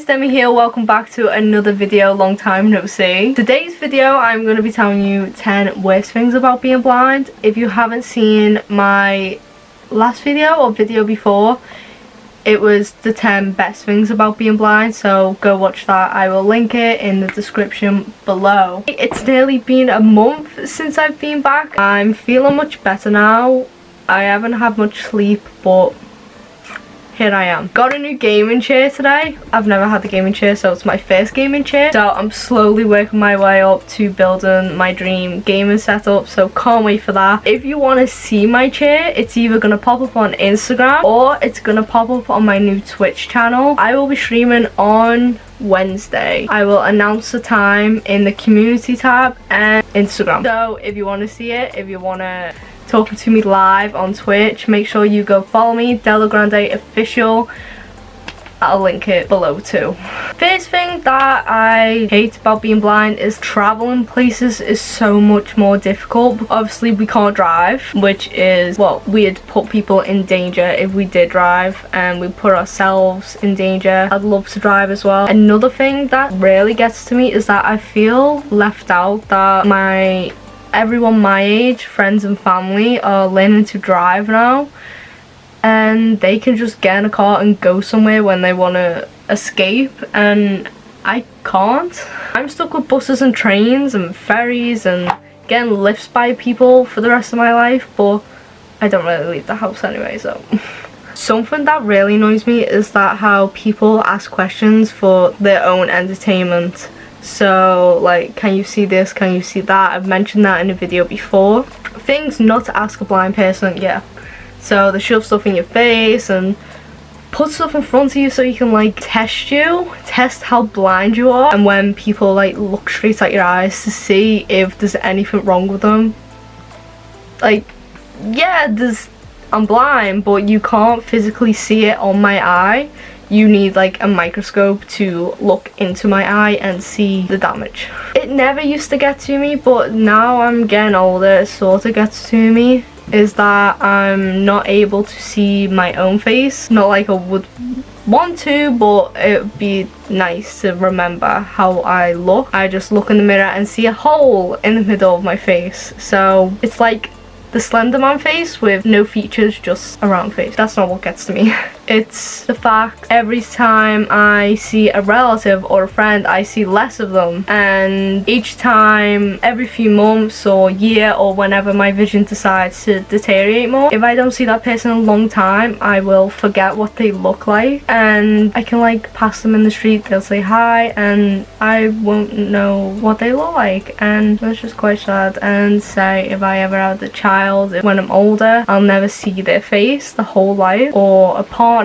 Demi here, welcome back to another video, long time no see. Today's video I'm going to be telling you 10 worst things about being blind. If you haven't seen my last video or video before, it was the 10 best things about being blind, so go watch that. I will link it in the description below. It's nearly been a month since I've been back. I'm feeling much better now. I haven't had much sleep, but here I am. Got a new gaming chair today. I've never had the gaming chair, so it's my first gaming chair. So I'm slowly working my way up to building my dream gaming setup, so can't wait for that. If you want to see my chair, it's either going to pop up on Instagram or it's going to pop up on my new Twitch channel. I will be streaming on Wednesday. I will announce the time in the community tab and Instagram. So if you want to see it, if you want to talking to me live on Twitch, make sure you go follow me, Della Grande Official. I'll link it below too. First thing that I hate about being blind is traveling places is so much more difficult. Obviously we can't drive, which is, well, we'd put people in danger if we did drive, and we put ourselves in danger. I'd love to drive as well. Another thing that really gets to me is that I feel left out, that everyone my age, friends and family, are learning to drive now, and they can just get in a car and go somewhere when they want to escape, and I can't. I'm stuck with buses and trains and ferries and getting lifts by people for the rest of my life, but I don't really leave the house anyway, so. Something that really annoys me is that how people ask questions for their own entertainment. So, like, can you see this, can you see that? I've mentioned that in a video before. Things not to ask a blind person, yeah. So they shove stuff in your face and put stuff in front of you so you can, like, test how blind you are. And when people, like, look straight at your eyes to see if there's anything wrong with them. Like, yeah, I'm blind, but you can't physically see it on my eye. You need like a microscope to look into my eye and see the damage. It never used to get to me, but now I'm getting older, it sort of gets to me, is that I'm not able to see my own face. Not like I would want to, but it would be nice to remember how I look. I just look in the mirror and see a hole in the middle of my face. So it's like the Slender Man face with no features, just a round face. That's not what gets to me. It's the fact every time I see a relative or a friend, I see less of them, and each time, every few months or year or whenever my vision decides to deteriorate more, if I don't see that person in a long time, I will forget what they look like, and I can like pass them in the street, they'll say hi, and I won't know what they look like, and that's just quite sad. And say if I ever have a child, when I'm older, I'll never see their face the whole life, or a partner,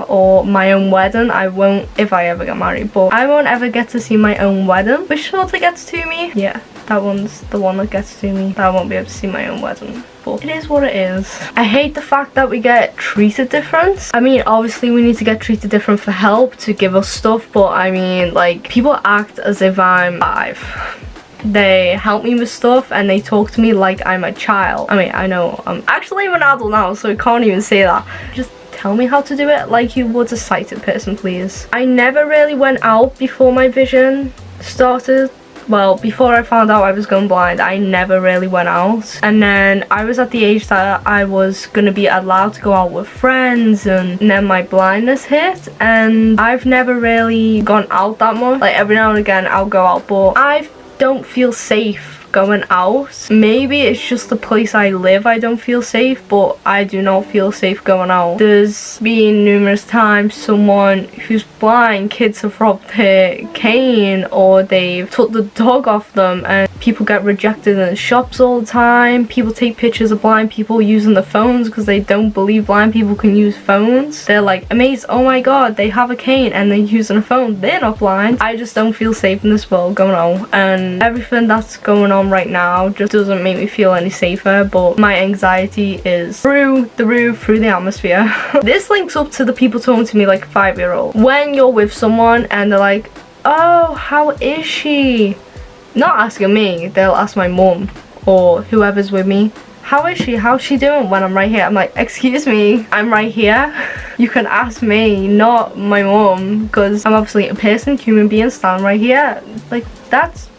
or my own wedding. I won't, if I ever get married, but I won't ever get to see my own wedding, which sort of gets to me. Yeah, that one's the one that gets to me. I won't be able to see my own wedding, but it is what it is. I hate the fact that we get treated different. I mean, obviously we need to get treated different for help, to give us stuff, but I mean, like, people act as if I'm 5. They help me with stuff and they talk to me like I'm a child. I mean, I know I'm actually an adult now, so I can't even say that. Just tell me how to do it like you would a sighted person, please. I never really went out before my vision started. Well, before I found out I was going blind, I never really went out. And then I was at the age that I was gonna be allowed to go out with friends, and then my blindness hit, and I've never really gone out that much. Like, every now and again I'll go out, but I don't feel safe going out. Maybe it's just the place I live I don't feel safe, but I do not feel safe going out. There's been numerous times someone who's blind, kids have robbed their cane, or they've took the dog off them, and people get rejected in shops all the time. People take pictures of blind people using the phones because they don't believe blind people can use phones. They're like amazed, oh my god, they have a cane and they're using a phone, they're not blind. I just don't feel safe in this world going out, and everything that's going on right now just doesn't make me feel any safer, but my anxiety is through the roof, through the atmosphere. This links up to the people talking to me like a 5-year-old. When you're with someone and they're like, oh, how is she? Not asking me, they'll ask my mum or whoever's with me, how is she? How's she doing when I'm right here? I'm like, excuse me, I'm right here. You can ask me, not my mom, because I'm obviously a person, human being, standing right here. Like, that's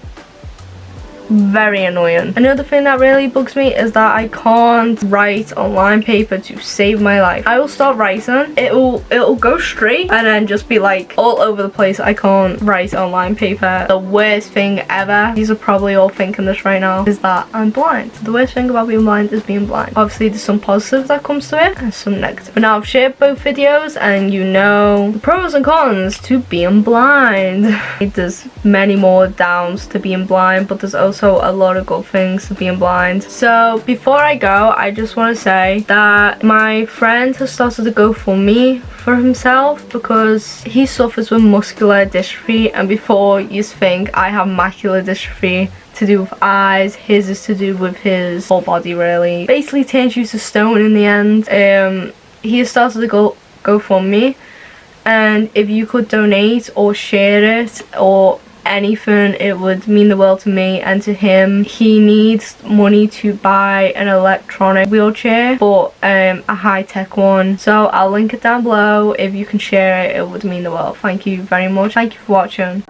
very annoying. Another thing that really bugs me is that I can't write on line paper to save my life. I will start writing, it'll go straight and then just be like all over the place. I can't write on line paper. The worst thing ever, these are probably all thinking this right now, is that I'm blind. The worst thing about being blind is being blind. Obviously there's some positives that comes to it and some negative, but now I've shared both videos and you know the pros and cons to being blind. There's many more downs to being blind, but there's also a lot of good things to being blind. So before I go, I just want to say that my friend has started to go for me for himself because he suffers with muscular dystrophy, and before you think I have macular dystrophy to do with eyes, his is to do with his whole body really. Basically turns you to stone in the end. He has started to go for me, and if you could donate or share it or anything, it would mean the world to me and to him. He needs money to buy an electronic wheelchair, but a high-tech one, so I'll link it down below. If you can share it, it would mean the world. Thank you very much. Thank you for watching.